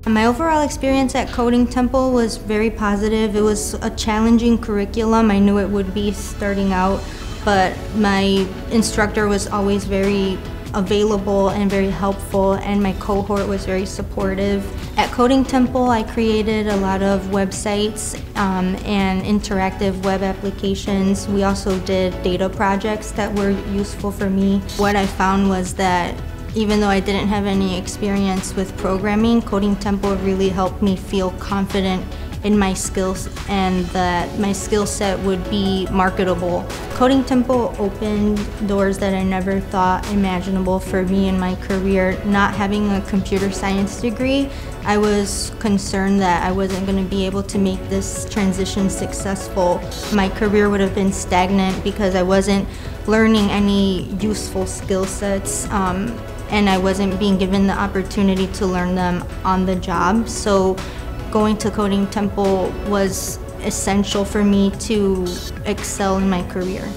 My overall experience at Coding Temple was very positive. It was a challenging curriculum. I knew it would be starting out, but my instructor was always very available and very helpful, and my cohort was very supportive. At Coding Temple, I created a lot of websites and interactive web applications. We also did data projects that were useful for me. What I found was that even though I didn't have any experience with programming, Coding Temple really helped me feel confident in my skills and that my skill set would be marketable. Coding Temple opened doors that I never thought imaginable for me in my career. Not having a computer science degree, I was concerned that I wasn't going to be able to make this transition successful. My career would have been stagnant because I wasn't learning any useful skill sets. And I wasn't being given the opportunity to learn them on the job. So going to Coding Temple was essential for me to excel in my career.